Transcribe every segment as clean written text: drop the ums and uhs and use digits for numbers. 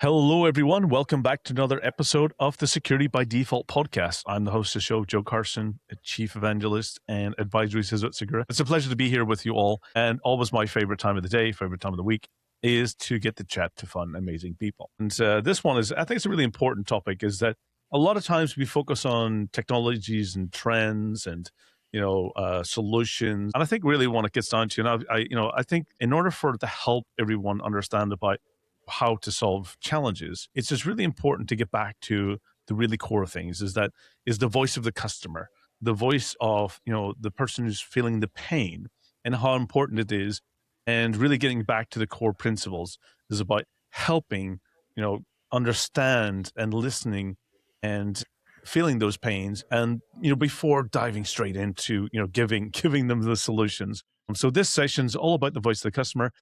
Hello, everyone. Welcome back to another episode of the Security by Default podcast. I'm the host of the show, Joe Carson, a chief evangelist and advisory assistant at Segura. It's a pleasure to be here with you all. And always my favorite time of the day, favorite time of the week, is to get to chat to fun, amazing people. And this one is, I think it's a really important topic, is that a lot of times we focus on technologies and trends and solutions. And I think really what it gets down to, and I think in order for it to help everyone understand about how to solve challenges, it's just really important to get back to the really core things. Is the voice of the customer, the voice of the person who's feeling the pain, and how important it is, and really getting back to the core principles is about helping understand and listening and feeling those pains, and before diving straight into giving them the solutions. So this session's all about the voice of the customer.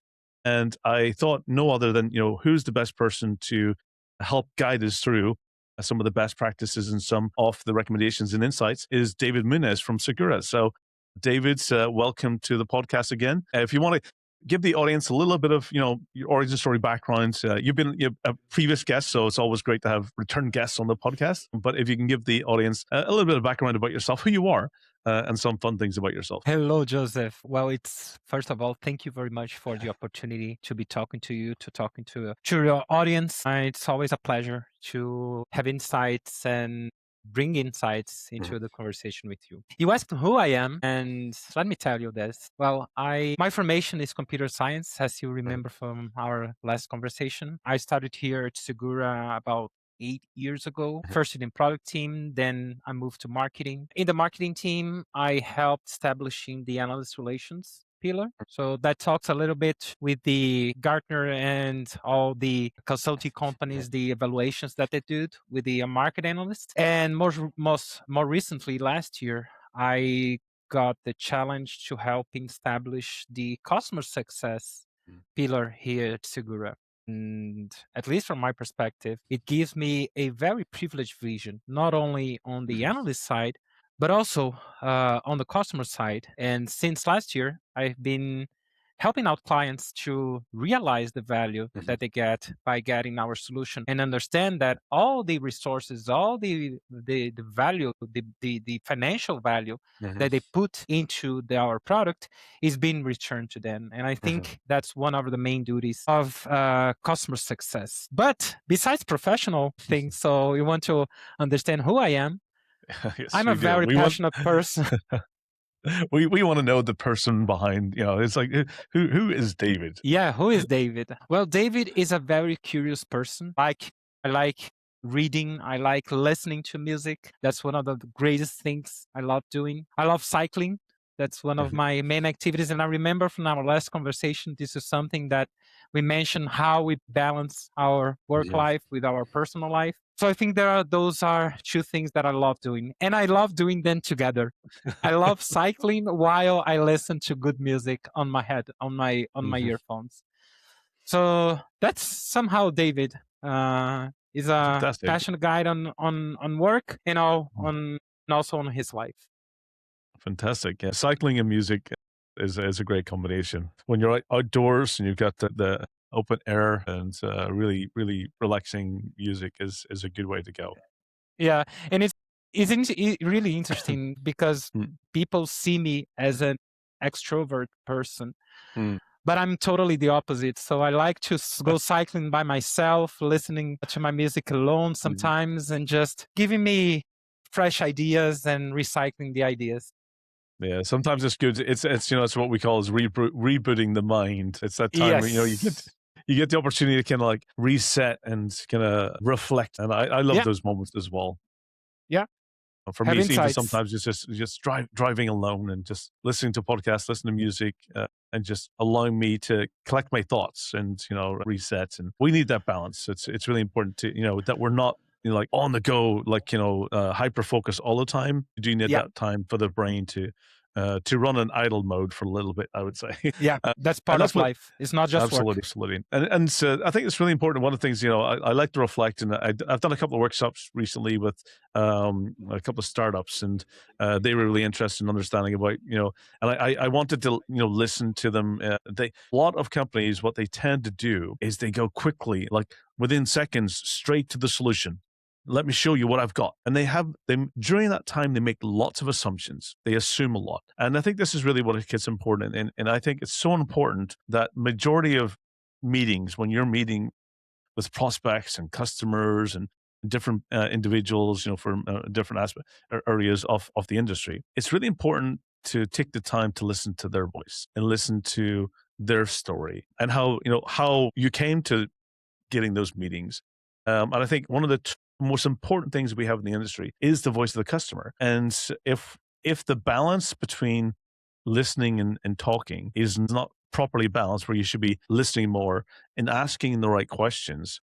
And I thought no other than, who's the best person to help guide us through some of the best practices and some of the recommendations and insights is David Muniz from Segura. So David, welcome to the podcast again. If you want to give the audience a little bit of, your origin story background. You've been a previous guest, so it's always great to have return guests on the podcast. But if you can give the audience a little bit of background about yourself, who you are, and some fun things about yourself. Hello, Joseph. Well, first of all, thank you very much for the opportunity to be talking to you, to your audience. It's always a pleasure to have insights and bring insights into the conversation with you. You asked who I am, and let me tell you this. Well, my formation is computer science, as you remember from our last conversation. I started here at Segura about 8 years ago, first in the product team, then I moved to marketing. In the marketing team, I helped establishing the analyst relations pillar. So that talks a little bit with the Gartner and all the consulting companies, the evaluations that they did with the market analysts. And more recently, last year, I got the challenge to helping establish the customer success pillar here at Segura. And at least from my perspective, it gives me a very privileged vision, not only on the analyst side, but also on the customer side. And since last year, I've been helping out clients to realize the value that they get by getting our solution and understand that all the resources, all the value, the financial value that they put into our product is being returned to them. And I think that's one of the main duties of customer success. But besides professional things, so you want to understand who I am. Yes, I'm a very passionate person. We want to know the person behind, it's like, who is David? Yeah, who is David? Well, David is a very curious person. I like reading. I like listening to music. That's one of the greatest things I love doing. I love cycling. That's one of my main activities. And I remember from our last conversation, this is something that we mentioned, how we balance our work life with our personal life. So I think those are two things that I love doing. And I love doing them together. I love cycling while I listen to good music on my head, on my earphones. So that's somehow David is a Fantastic. passionate guide on work and also on his life. Fantastic. Yeah. Cycling and music is a great combination. When you're outdoors and you've got the open air and really, really relaxing music is a good way to go. Yeah. And it's really interesting because people see me as an extrovert person, but I'm totally the opposite. So I like to go cycling by myself, listening to my music alone sometimes, and just giving me fresh ideas and recycling the ideas. Yeah, sometimes it's good. It's it's what we call is rebooting the mind. It's that time where you get the opportunity to kind of like reset and kind of reflect, and I love those moments as well. Yeah. For me, even sometimes it's just driving alone and just listening to podcasts, listening to music, and just allowing me to collect my thoughts and reset. And we need that balance. It's really important to that we're not like on the go, like hyper focus all the time. You do need that time for the brain to run in idle mode for a little bit, I would say. Yeah, that's part of life. It's not just work. Absolutely. And so I think it's really important. One of the things, I like to reflect, and I've done a couple of workshops recently with a couple of startups, and they were really interested in understanding about, and I wanted to, listen to them. A lot of companies, what they tend to do is they go quickly, like within seconds straight to the solution. Let me show you what I've got. And during that time, they make lots of assumptions. They assume a lot. And I think this is really what it gets important. And I think it's so important that majority of meetings, when you're meeting with prospects and customers and different individuals, from different areas of the industry, it's really important to take the time to listen to their voice and listen to their story and how you came to getting those meetings. And I think one of the most important things we have in the industry is the voice of the customer. And if the balance between listening and talking is not properly balanced, where you should be listening more and asking the right questions,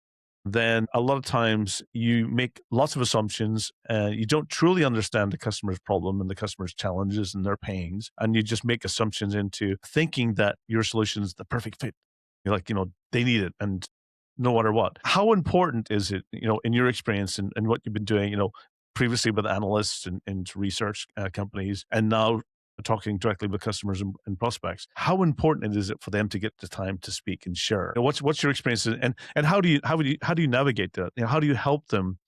then a lot of times you make lots of assumptions. You don't truly understand the customer's problem and the customer's challenges and their pains, and you just make assumptions into thinking that your solution is the perfect fit. You're like, they need it, and no matter what. How important is it, in your experience and what you've been doing, previously with analysts and research companies, and now talking directly with customers and prospects? How important is it for them to get the time to speak and share? What's your experience, and how do you navigate that? How do you help them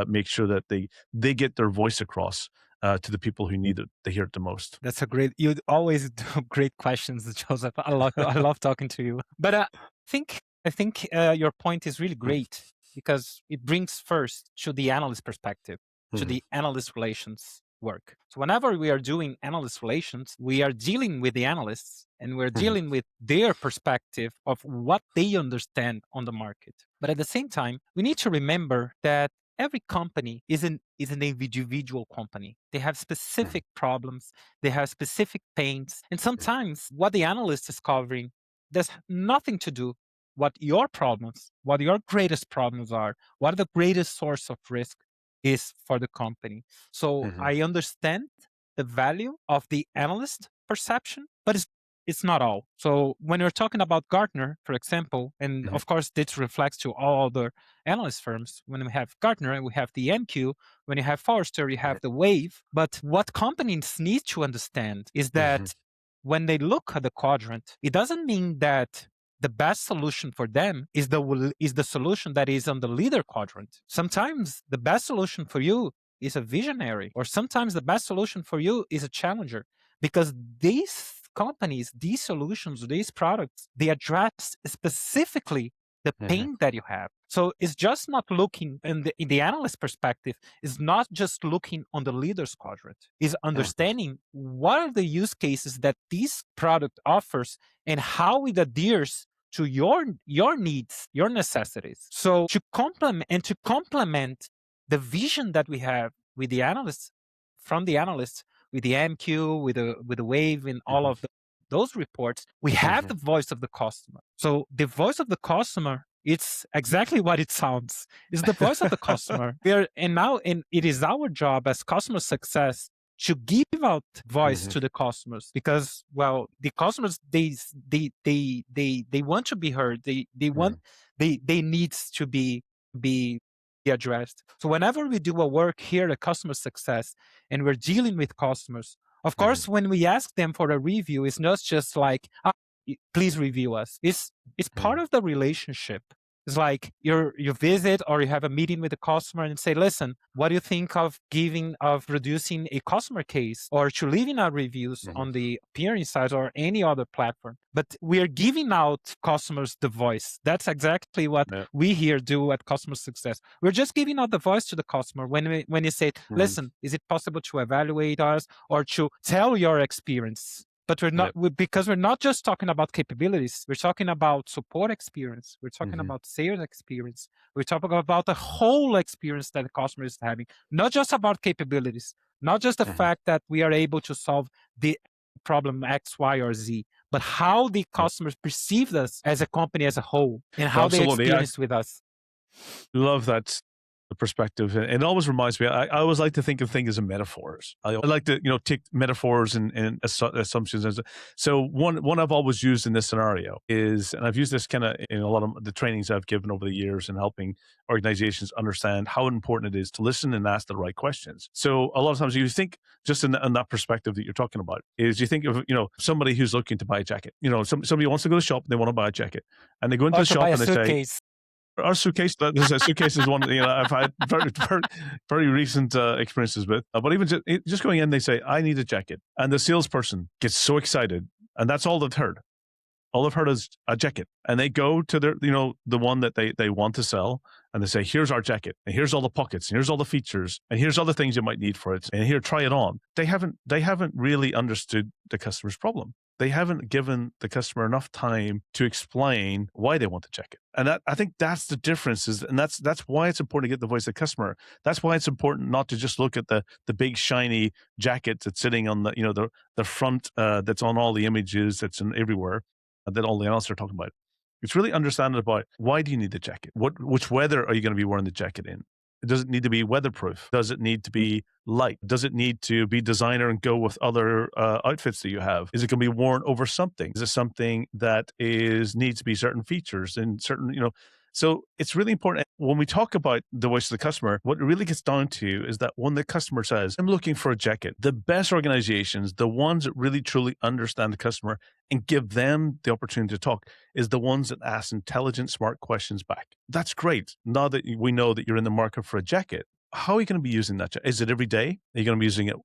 make sure that they get their voice across to the people who need it, they hear it the most? That's you always do great questions, Joseph. I love talking to you. But I think your point is really great because it brings first to the analyst perspective, to the analyst relations work. So whenever we are doing analyst relations, we are dealing with the analysts and we're dealing with their perspective of what they understand on the market. But at the same time, we need to remember that every company is an individual company. They have specific problems, they have specific pains, and sometimes what the analyst is covering there's nothing to do what your problems, what your greatest problems are, what the greatest source of risk is for the company. So I understand the value of the analyst perception, but it's not all. So when you're talking about Gartner, for example, and of course this reflects to all other analyst firms, when we have Gartner and we have the MQ, when you have Forrester, you have the Wave. But what companies need to understand is that when they look at the quadrant, it doesn't mean that the best solution for them is the solution that is on the leader quadrant. Sometimes the best solution for you is a visionary, or sometimes the best solution for you is a challenger, because these companies, these solutions, these products, they address specifically the pain that you have. So it's just not looking in the analyst perspective, is not just looking on the leaders quadrant, is understanding what are the use cases that this product offers and how it adheres to your needs, your necessities. So to complement the vision that we have with the analysts, from the analysts, with the MQ, with the Wave, and all of those reports, we have the voice of the customer. So the voice of the customer, it's exactly what it sounds. It's the voice of the customer. And it is our job as customer success to give out voice to the customers, because, well, the customers, they want to be heard. They needs to be addressed. So whenever we do a work here at customer success and we're dealing with customers, of course, when we ask them for a review, it's not just like, please review us. It's part of the relationship. It's like you visit or you have a meeting with a customer and say, listen, what do you think of reducing a customer case, or to leaving our reviews on the appearing site or any other platform? But we are giving out customers the voice. That's exactly what we here do at Customer Success. We're just giving out the voice to the customer when you say, listen, is it possible to evaluate us or to tell your experience? But we're not, because we're not just talking about capabilities. We're talking about support experience. We're talking about sales experience. We're talking about the whole experience that the customer is having, not just about capabilities, not just the fact that we are able to solve the problem X, Y, or Z, but how the customers perceive us as a company as a whole and how they experience with us. Love that the perspective. And it always reminds me, I always like to think of things as metaphors. I like to, take metaphors and assumptions. So one I've always used in this scenario is, and I've used this kind of in a lot of the trainings I've given over the years and helping organizations understand how important it is to listen and ask the right questions. So a lot of times you think, just in that perspective that you're talking about, is you think of, somebody who's looking to buy a jacket. Somebody wants to go to the shop, they want to buy a jacket, and they go into the shop and they say, Our suitcase, there's a suitcase is one, I've had very recent experiences with. But even just going in, they say, I need a jacket. And the salesperson gets so excited. And that's all they've heard. All they've heard is a jacket. And they go to their, the one that they want to sell. And they say, here's our jacket. And here's all the pockets. And here's all the features. And here's all the things you might need for it. And here, try it on. They haven't really understood the customer's problem. They haven't given the customer enough time to explain why they want the jacket. And I think that's the difference, and that's why it's important to get the voice of the customer. That's why it's important not to just look at the big shiny jacket that's sitting on the front that's on all the images, that's in everywhere, that all the analysts are talking about. It's really understanding about why do you need the jacket? Which weather are you going to be wearing the jacket in? Does it need to be weatherproof? Does it need to be light? Does it need to be designer and go with other outfits that you have? Is it going to be worn over something? Is it something that needs to be certain features and certain, So it's really important when we talk about the voice of the customer, what it really gets down to is that when the customer says, I'm looking for a jacket, the best organizations, the ones that really truly understand the customer and give them the opportunity to talk, is the ones that ask intelligent, smart questions back. That's great. Now that we know that you're in the market for a jacket, how are you going to be using that? Is it every day? Are you going to be using it,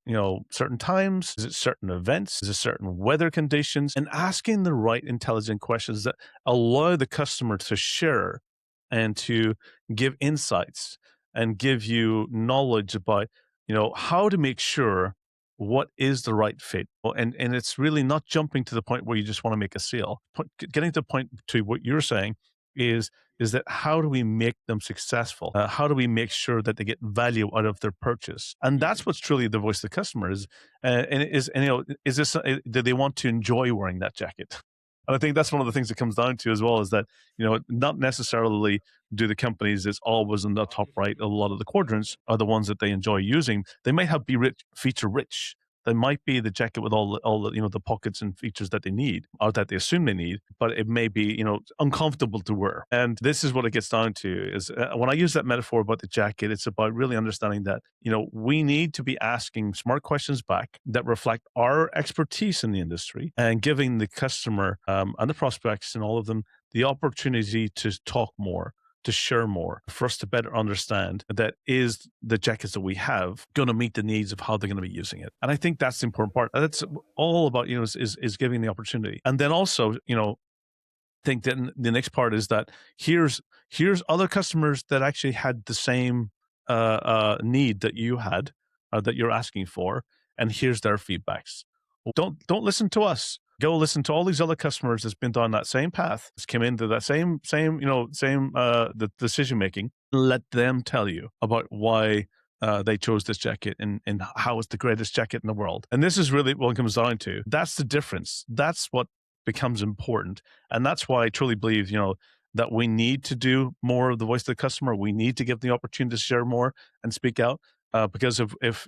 certain times? Is it certain events? Is it certain weather conditions? And asking the right intelligent questions that allow the customer to share and to give insights and give you knowledge about, how to make sure what is the right fit. And it's really not jumping to the point where you just want to make a sale. Getting to the point to what you're saying is that how do we make them successful? How do we make sure that they get value out of their purchase? And that's what's truly the voice of the customer is. Is this, do they want to enjoy wearing that jacket? And I think that's one of the things that comes down to as well is that, not necessarily do the companies that's always in the top right, a lot of the quadrants are the ones that they enjoy using. They might be feature rich. They might be the jacket with all the the pockets and features that they need or that they assume they need, but it may be uncomfortable to wear. And this is what it gets down to is when I use that metaphor about the jacket, it's about really understanding that we need to be asking smart questions back that reflect our expertise in the industry and giving the customer and the prospects and all of them the opportunity to talk more, to share more, for us to better understand that is the jackets that we have going to meet the needs of how they're going to be using it. And I think that's the important part. That's all about, is giving the opportunity. And then also, think that the next part is that here's other customers that actually had the same need that you had, that you're asking for, and here's their feedbacks. Don't listen to us. Go listen to all these other customers that's been down that same path, that's come into that same the decision making. Let them tell you about why they chose this jacket and how it's the greatest jacket in the world. And this is really what it comes down to. That's the difference. That's what becomes important. And that's why I truly believe, that we need to do more of the voice of the customer. We need to give the opportunity to share more and speak out. Because if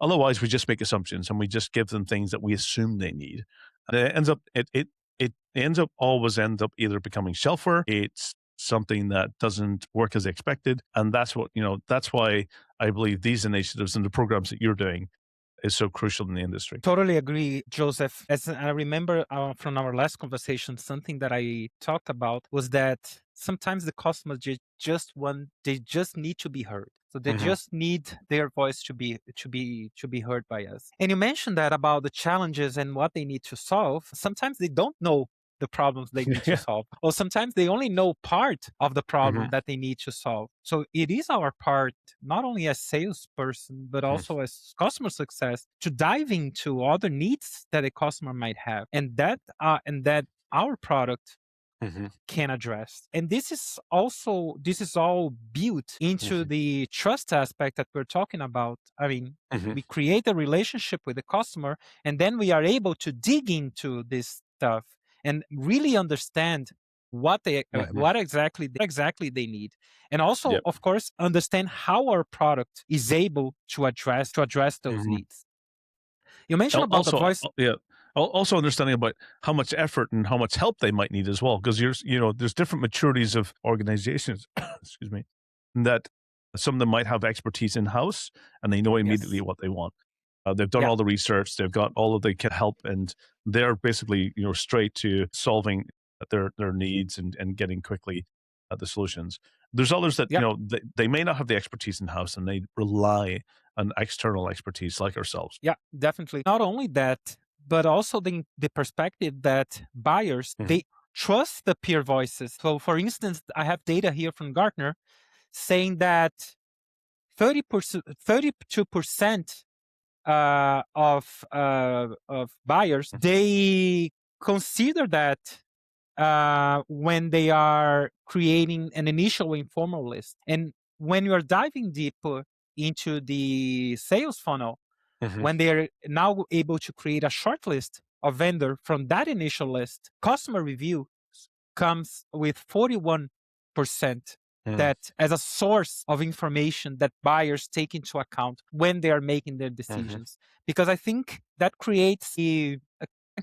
otherwise we just make assumptions and we just give them things that we assume they need. And it ends up either becoming shelfware. It's something that doesn't work as expected. And that's why I believe these initiatives and the programs that you're doing is so crucial in the industry. Totally agree, Joseph. As I remember from our last conversation, something that I talked about was that sometimes the customers just need to be heard. So they just need their voice to be heard by us. And you mentioned that about the challenges and what they need to solve. Sometimes they don't know the problems they need to solve, or sometimes they only know part of the problem that they need to solve. So it is our part, not only as salesperson, but also as customer success, to dive into other needs that a customer might have, and that our product can address. And this is all built into the trust aspect that we're talking about. I mean, we create a relationship with the customer, and then we are able to dig into this stuff and really understand what exactly they need, and also, of course, understand how our product is able to address those needs. You mentioned about the voice. Also understanding about how much effort and how much help they might need as well, because there's different maturities of organizations. Excuse me, that some of them might have expertise in house and they know immediately what they want. They've done all the research, they've got all of the help, and they're basically straight to solving their needs and getting quickly the solutions. There's others that, Yeah, they may not have the expertise in house and they rely on external expertise like ourselves. yeah, definitely. Not only that, but also the perspective that buyers, Mhm. they trust the peer voices. So for instance, I have data here from Gartner saying that 32% of buyers, they consider that when they are creating an initial informal list. And when you are diving deeper into the sales funnel, Mhm. when they're now able to create a short list of vendor from that initial list, customer review comes with 41% Mhm. that as a source of information that buyers take into account when they are making their Mhm. decisions. Because I think that creates a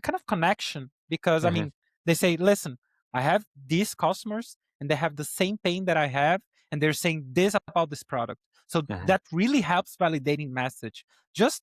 kind of connection. Because I Mhm. mean, they say, listen, I have these customers and they have the same pain that I have, and they're saying this about this product. So Mhm. that really helps validating message. Just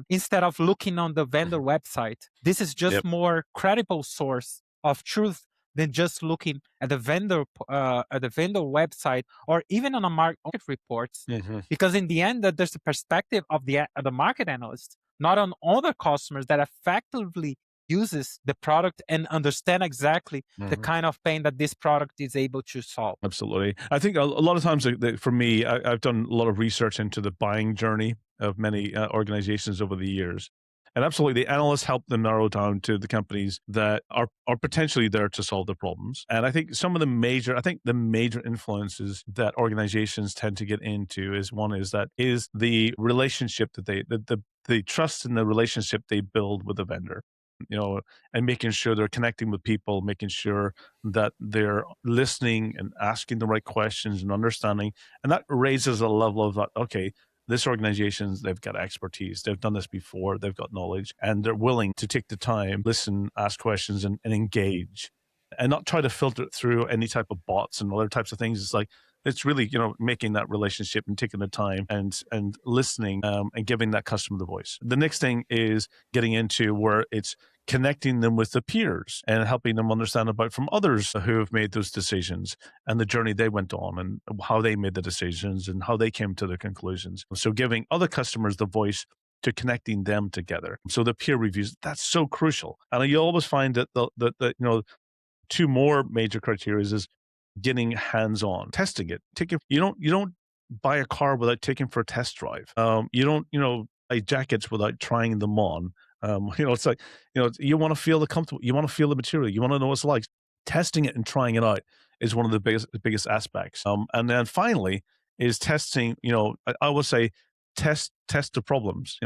instead of looking on the vendor Mhm. website, this is just Yep. more credible source of truth than just looking at the vendor website or even on a market reports. Mhm. Because in the end, that there's a perspective of the market analyst, not on other customers that effectively uses the product and understand exactly the Mhm. kind of pain that this product is able to solve. Absolutely. I think a lot of times, for me, I've done a lot of research into the buying journey of many organizations over the years. And absolutely, the analysts help them narrow down to the companies that are potentially there to solve the problems. And I think the major influences that organizations tend to get into is the relationship that the trust in the relationship they build with the vendor, and making sure they're connecting with people, making sure that they're listening and asking the right questions and understanding. And that raises a level of that, okay, this organization, they've got expertise. They've done this before. They've got knowledge and they're willing to take the time, listen, ask questions and engage and not try to filter it through any type of bots and other types of things. It's like, it's really, making that relationship and taking the time and listening, and giving that customer the voice. The next thing is getting into where it's connecting them with the peers and helping them understand about from others who have made those decisions and the journey they went on and how they made the decisions and how they came to their conclusions. So giving other customers the voice to connecting them together. So the peer reviews, that's so crucial. And you always find that two more major criteria is getting hands-on, testing it. You don't buy a car without taking for a test drive. You don't, buy jackets without trying them on. It's like, you want to feel the comfortable, you want to feel the material, you want to know what it's like. Testing it and trying it out is one of the biggest aspects. And then finally is testing, I would say test the problems,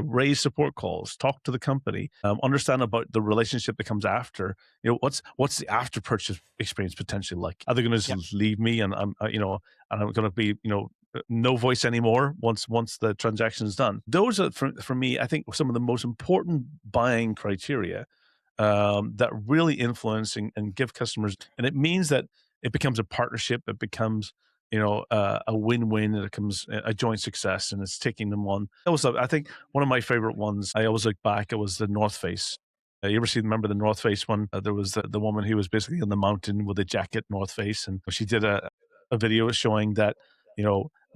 raise support calls, talk to the company, understand about the relationship that comes after. What's the after purchase experience potentially like? Are they going to Yeah, just leave me and and I'm going to be, no voice anymore once the transaction is done? Those are for me, I think, some of the most important buying criteria, that really influence and give customers, and it means that it becomes a partnership. It becomes, a win-win. It becomes a joint success, and it's taking them on. Also, I think one of my favorite ones, I always look back, it was the North Face. Remember the North Face one? There was the woman who was basically on the mountain with a jacket, North Face, and she did a video showing that,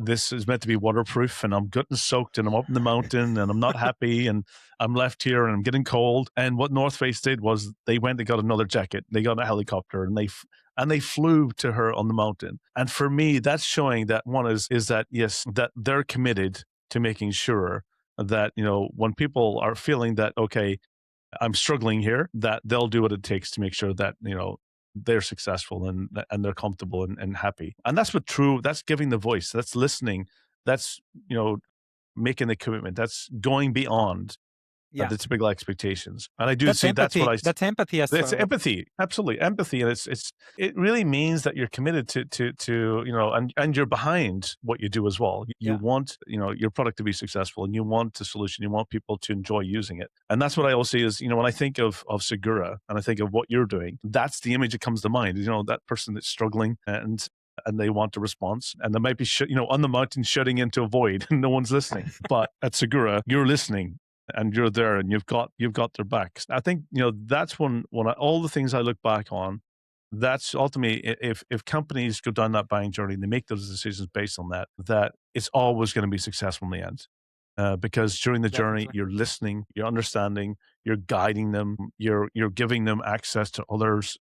this is meant to be waterproof, and I'm getting soaked, and I'm up in the mountain, and I'm not happy, and I'm left here, and I'm getting cold. And what North Face did was they went and got another jacket. They got a helicopter, and they flew to her on the mountain. And for me, that's showing that one is that, yes, that they're committed to making sure that, when people are feeling that, okay, I'm struggling here, that they'll do what it takes to make sure that, they're successful and they're comfortable and happy. And that's giving the voice, that's listening, that's, making the commitment, that's going beyond yeah. the typical expectations. And I do That's see that's what empathy. I That's empathy as it's well. empathy, absolutely empathy, and it really means that you're committed to, and you're behind what you do as well. You Yeah, want, your product to be successful, and you want the solution. You want people to enjoy using it, and that's what yeah, I always see is, when I think of Segura and I think of what you're doing, that's the image that comes to mind. That person that's struggling and they want a response, and they might be on the mountain shouting into a void and no one's listening. But at Segura, you're listening and you're there and you've got their backs. I think, that's all the things I look back on that's ultimately, if companies go down that buying journey and they make those decisions based on that, that it's always going to be successful in the end. Because during the journey, Definitely. you're listening, you're understanding, you're guiding them, you're giving them access to others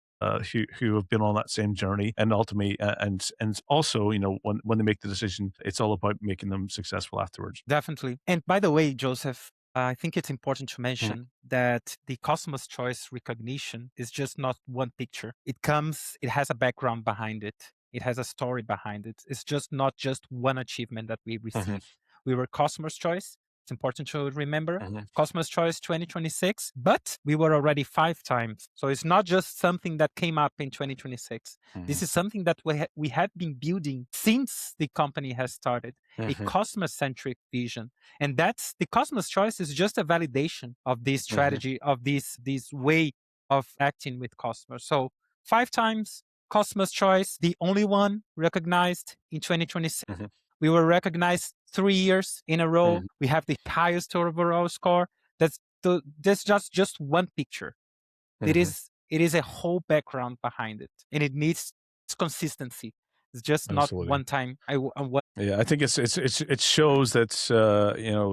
who have been on that same journey, and ultimately, and also, when they make the decision, it's all about making them successful afterwards. Definitely. And by the way, Joseph, I think it's important to Mhm, mention that the customer's choice recognition is just not one picture. It has a background behind it. It has a story behind it. It's just not just one achievement that we mhm, received. We were customer's choice. It's important to remember. mhm, Customer's choice 2026, but we were already 5 times. So it's not just something that came up in 2026. This mhm, is something that we have been building since the company has started, a mhm, customer-centric vision. And that's the customer's choice is just a validation of this mhm, strategy, of this way of acting with customers. So 5 times customer's choice, the only one recognized in 2026. mhm, We were recognized 3 years in a row. mhm, We have the highest overall score. That's just one picture. mhm. It is a whole background behind it, and it needs consistency. It's just not Absolutely. one time. Yeah, I think it shows that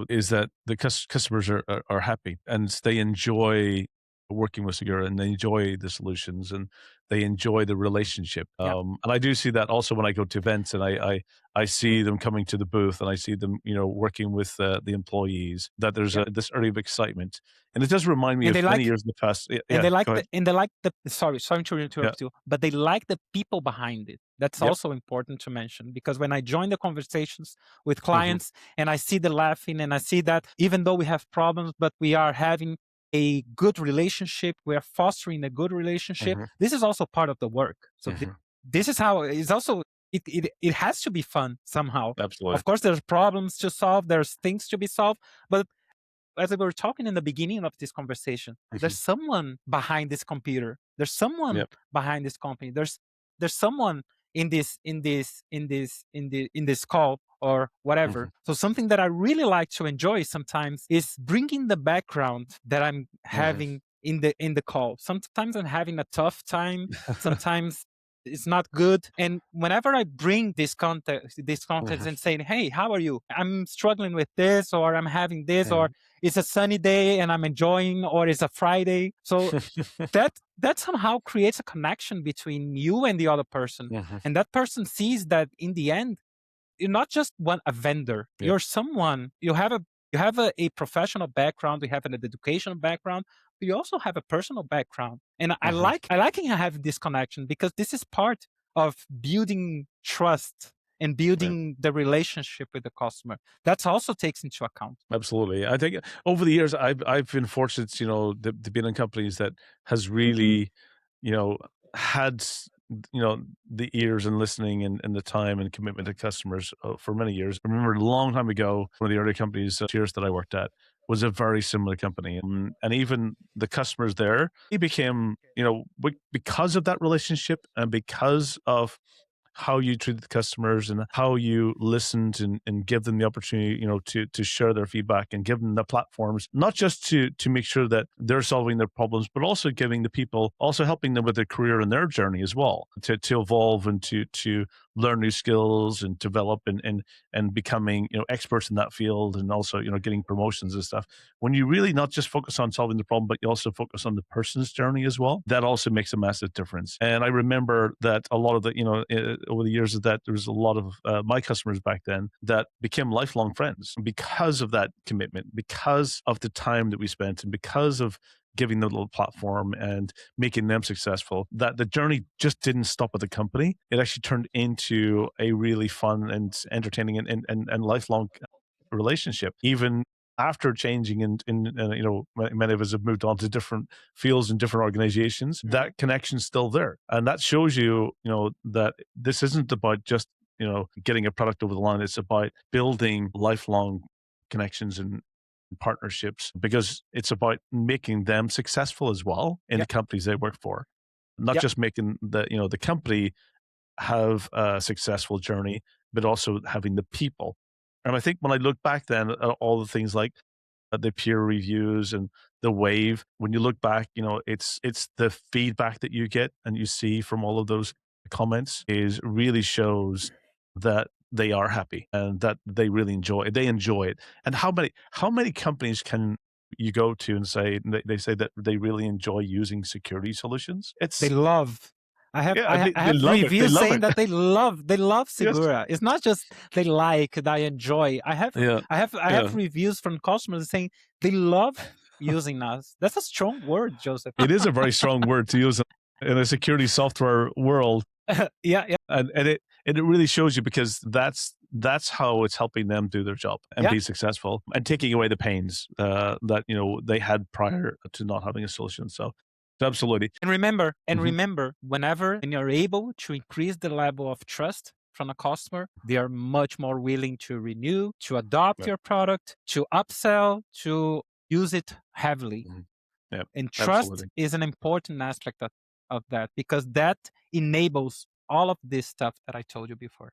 is that the customers are happy and they enjoy working with Segura, and they enjoy the solutions, and they enjoy the relationship. Yeah, And I do see that also when I go to events, and I see them coming to the booth, and I see them working with the employees. That there's yeah. this early of excitement, and it does remind me And of they many like years in the past. Yeah, and yeah, go ahead. they like the sorry to Yeah. interrupt you, but they like the people behind it. That's Yep. also important to mention, because when I join the conversations with Hmm. clients and I see the laughing, and I see that even though we have problems, but we are having a good relationship, we are fostering a good relationship. Hmm. This is also part of the work. So Hmm. this is how it's also it has to be fun somehow. Absolutely. Of course, there's problems to solve, there's things to be solved, but as we were talking in the beginning of this conversation, Hmm. there's someone behind this computer. There's someone Yep. behind this company. There's someone in this call or Hmm. whatever. So something that I really like to enjoy sometimes is bringing the background that I'm Hmm. having in the call. Sometimes I'm having a tough time. Sometimes it's not good. And whenever I bring this context and saying, "Hey, how are you? I'm struggling with this, or I'm having this, or Hmm. it's a sunny day and I'm enjoying, or it's a Friday." So that somehow creates a connection between you and the other person. Hmm. And that person sees that in the end, you're not just a vendor. Yep. You're someone, you have a professional background, you have an educational background, but you also have a personal background. And Hmm. I like having this connection, because this is part of building trust and Yeah. building the relationship with the customer. That also takes into account. Absolutely. I think over the years, I've been fortunate, to be in companies that has really, you know, had, the ears and listening, and the time and commitment to customers for many years. I remember a long time ago, one of the early companies, Cheers, that I worked at was a very similar company. And even the customers there, he became, because of that relationship and because of how you treated the customers and how you listened, and give them the opportunity, to share their feedback and give them the platforms, not just to make sure that they're solving their problems, but also giving the people, also helping them with their career and their journey as well, to evolve and to learn new skills and develop, and becoming, experts in that field, and also, getting promotions and stuff. When you really not just focus on solving the problem, but you also focus on the person's journey as well, that also makes a massive difference. And I remember that a lot of the, over the years, that there was a lot of my customers back then that became lifelong friends because of that commitment, because of the time that we spent, and because of giving them a little platform and making them successful. That the journey just didn't stop at the company. It actually turned into a really fun and entertaining and lifelong relationship, even after changing, and many of us have moved on to different fields and different organizations. That connection's still there, and that shows you, that this isn't about just, getting a product over the line. It's about building lifelong connections and partnerships, because it's about making them successful as well in Yeah. the companies they work for, not Yeah. just making the company have a successful journey, but also having the people. And I think when I look back then at all the things like the peer reviews and the wave. When you look back, it's the feedback that you get and you see from all of those comments is really shows that they are happy and that they really enjoy it. And how many companies can you go to and say they say that they really enjoy using security solutions? They It's love. yeah, I they have love it. They reviews love saying it. that they love Yes. Segura. It's not just they like, they enjoy. Yeah. I have reviews from customers saying they love using us. That's a strong word, Joseph. It is a very strong word to use in a security software world. Yeah. And it really shows you because that's how it's helping them do their job and be successful and taking away the pains that they had prior to not having a solution. So absolutely. And remember, when you're able to increase the level of trust from a customer, they are much more willing to renew, to adopt your product, to upsell, to use it heavily. Yeah, and trust absolutely. is an important aspect of that, because that enables all of this stuff that I told you before.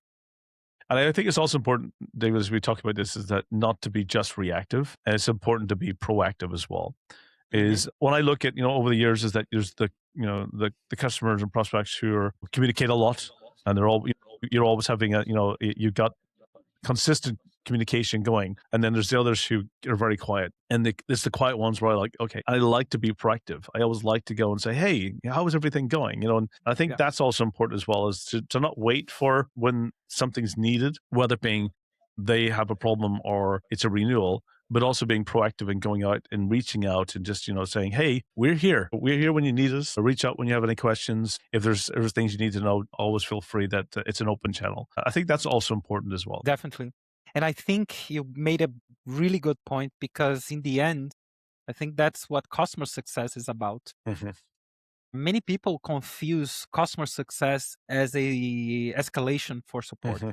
And I think it's also important, David, as we talk about this, is that not to be just reactive. And it's important to be proactive as well. Is when I look at, over the years, is that there's the customers and prospects who communicate a lot, and they're all, you're always having you've got consistent communication going, and then there's the others who are very quiet, and it's the quiet ones where I like to be proactive. I always like to go and say, hey, how is everything going? And I think that's also important as well, is to not wait for when something's needed, whether being they have a problem or it's a renewal, but also being proactive and going out and reaching out and just saying, hey, we're here when you need us. Reach out when you have any questions. If there's things you need to know, always feel free that it's an open channel. I think that's also important as well. Definitely. And I think you made a really good point, because in the end, I think that's what customer success is about. Many people confuse customer success as a escalation for support.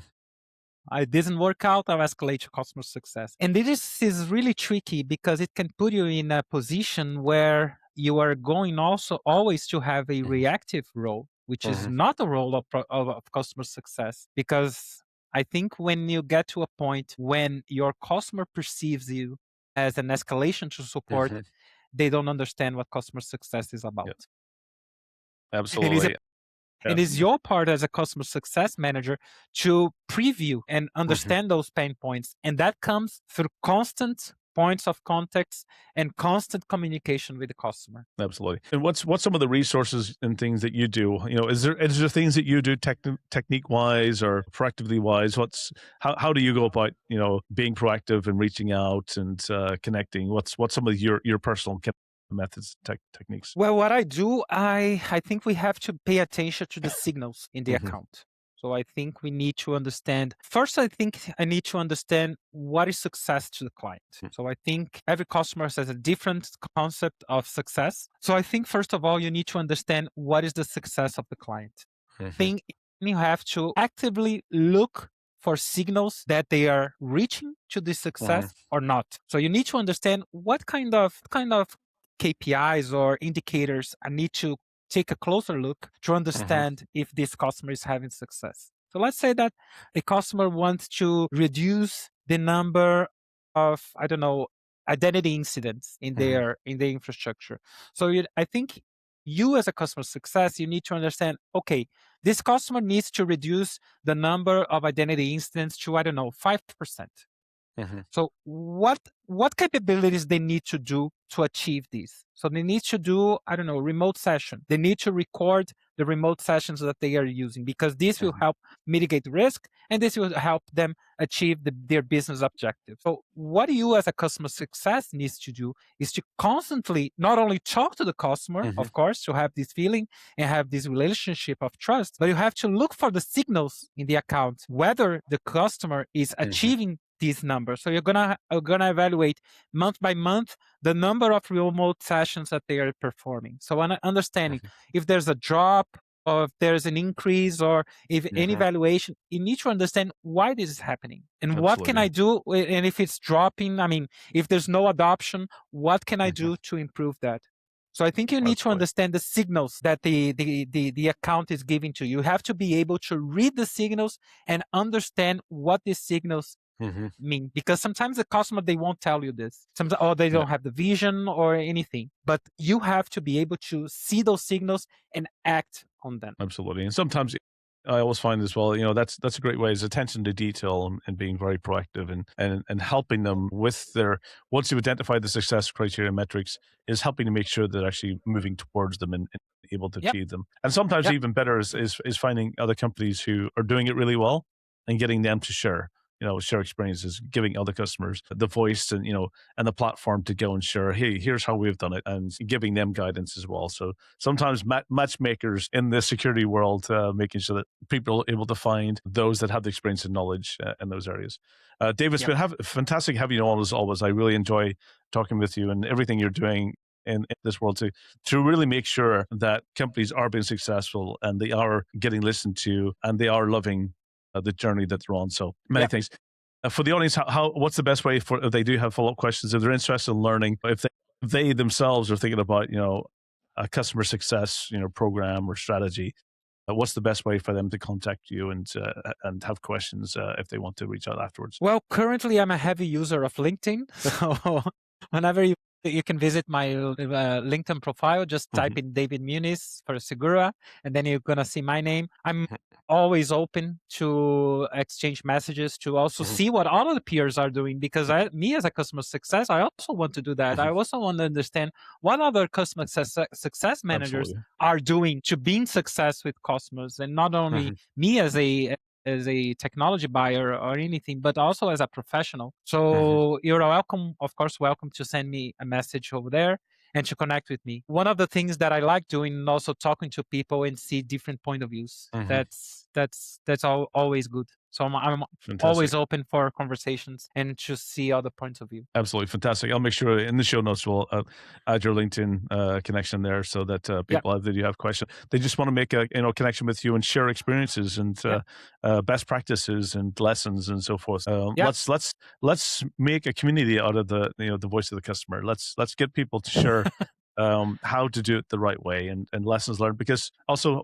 It didn't work out, I'll escalate to customer success. And this is really tricky, because it can put you in a position where you are going also always to have a reactive role, which is not the role of customer success. Because I think when you get to a point when your customer perceives you as an escalation to support, they don't understand what customer success is about. Absolutely. It is your part as a customer success manager to preview and understand those pain points. And that comes through constant points of context and constant communication with the customer. Absolutely. And what's some of the resources and things that you do? Is there things that you do technique wise or proactively wise? How do you go about being proactive and reaching out and connecting? What's some of your personal methods, techniques? Well, what I do, I think we have to pay attention to the signals in the account. So I think we need to understand, first, I think I need to understand what is success to the client. So I think every customer has a different concept of success. So I think, first of all, you need to understand what is the success of the client. I think you have to actively look for signals that they are reaching to this success or not. So you need to understand what kind of KPIs or indicators I need to take a closer look to understand if this customer is having success. So let's say that a customer wants to reduce the number of, identity incidents in their infrastructure. So I think you, as a customer success, you need to understand, okay, this customer needs to reduce the number of identity incidents to, 5%. So what capabilities they need to do to achieve this? So they need to do, remote session. They need to record the remote sessions that they are using, because this will help mitigate risk, and this will help them achieve their business objectives. So what you as a customer success needs to do is to constantly not only talk to the customer, of course, to have this feeling and have this relationship of trust, but you have to look for the signals in the account, whether the customer is achieving these numbers. So you're gonna evaluate month by month the number of remote sessions that they are performing. So understanding if there's a drop, or if there's an increase, or if any evaluation, you need to understand why this is happening and what can I do. And if it's dropping, if there's no adoption, what can I do to improve that? So I think you need to understand the signals that the account is giving to you. You have to be able to read the signals and understand what these signals mean, because sometimes the customer, they won't tell you this, sometimes, or they Yeah, don't have the vision or anything, but you have to be able to see those signals and act on them. absolutely. And sometimes I always find as well, that's a great way is attention to detail and being very proactive and helping them with their once you've identified the success criteria metrics, is helping to make sure they're actually moving towards them and able to Yep. achieve them. And sometimes Yep. even better is finding other companies who are doing it really well and getting them to share experiences, giving other customers the voice and the platform to go and share, hey, here's how we've done it, and giving them guidance as well. So sometimes matchmakers in the security world, making sure that people are able to find those that have the experience and knowledge in those areas. David, it's Yep. been fantastic having you on as always. I really enjoy talking with you and everything you're doing in this world to really make sure that companies are being successful and they are getting listened to and they are loving the journey that they're on. So many Yep. thanks. For the audience, what's the best way for if they do have follow up questions, if they're interested in learning, if they themselves are thinking about a customer success program or strategy, what's the best way for them to contact you and have questions if they want to reach out afterwards? Well, currently I'm a heavy user of LinkedIn. So whenever you can visit my LinkedIn profile, just type in David Muniz for Segura, and then you're going to see my name. I'm always open to exchange messages, to also see what all of the peers are doing, because me as a customer success, I also want to do that. I also want to understand what other customer success managers Absolutely. are doing to being success with customers, and not only me as a technology buyer or anything, but also as a professional. So you're welcome, of course, welcome to send me a message over there and to connect with me. One of the things that I like doing, also talking to people and see different point of views. That's always good. So I'm Fantastic. always open for conversations and to see other points of view. Absolutely fantastic. I'll make sure in the show notes we'll add your LinkedIn connection there so that Yeah, people that you have questions, they just want to make a connection with you and share experiences and yeah, best practices and lessons and so forth. yeah. Let's make a community out of the voice of the customer. Let's get people to share how to do it the right way and lessons learned, because also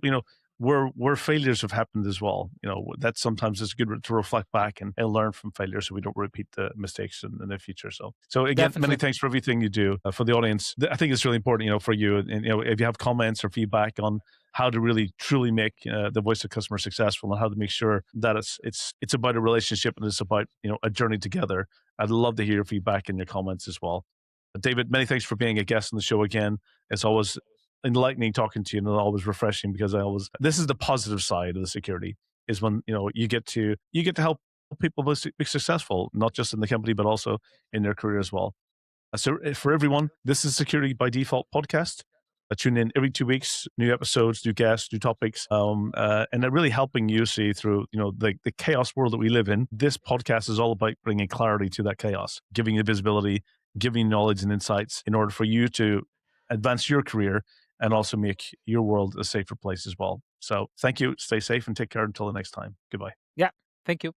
where failures have happened as well, that sometimes is good to reflect back and learn from failure so we don't repeat the mistakes in the future. So again, many Definitely. thanks for everything you do for the audience. I think it's really important, for you, and if you have comments or feedback on how to really truly make the voice of customer successful and how to make sure that it's about a relationship and it's about a journey together. I'd love to hear your feedback and your comments as well. David, many thanks for being a guest on the show again. It's always enlightening talking to you and always refreshing, because this is the positive side of the security, is when you get to help people be successful, not just in the company but also in their career as well. So for everyone, this is Security by Default podcast. Tune in every 2 weeks, new episodes, new guests, new topics, and they're really helping you see through the chaos world that we live in. This podcast is all about bringing clarity to that chaos, giving you visibility, giving you knowledge and insights in order for you to advance your career and also make your world a safer place as well. So thank you, stay safe, and take care until the next time. Goodbye. Yeah. Thank you.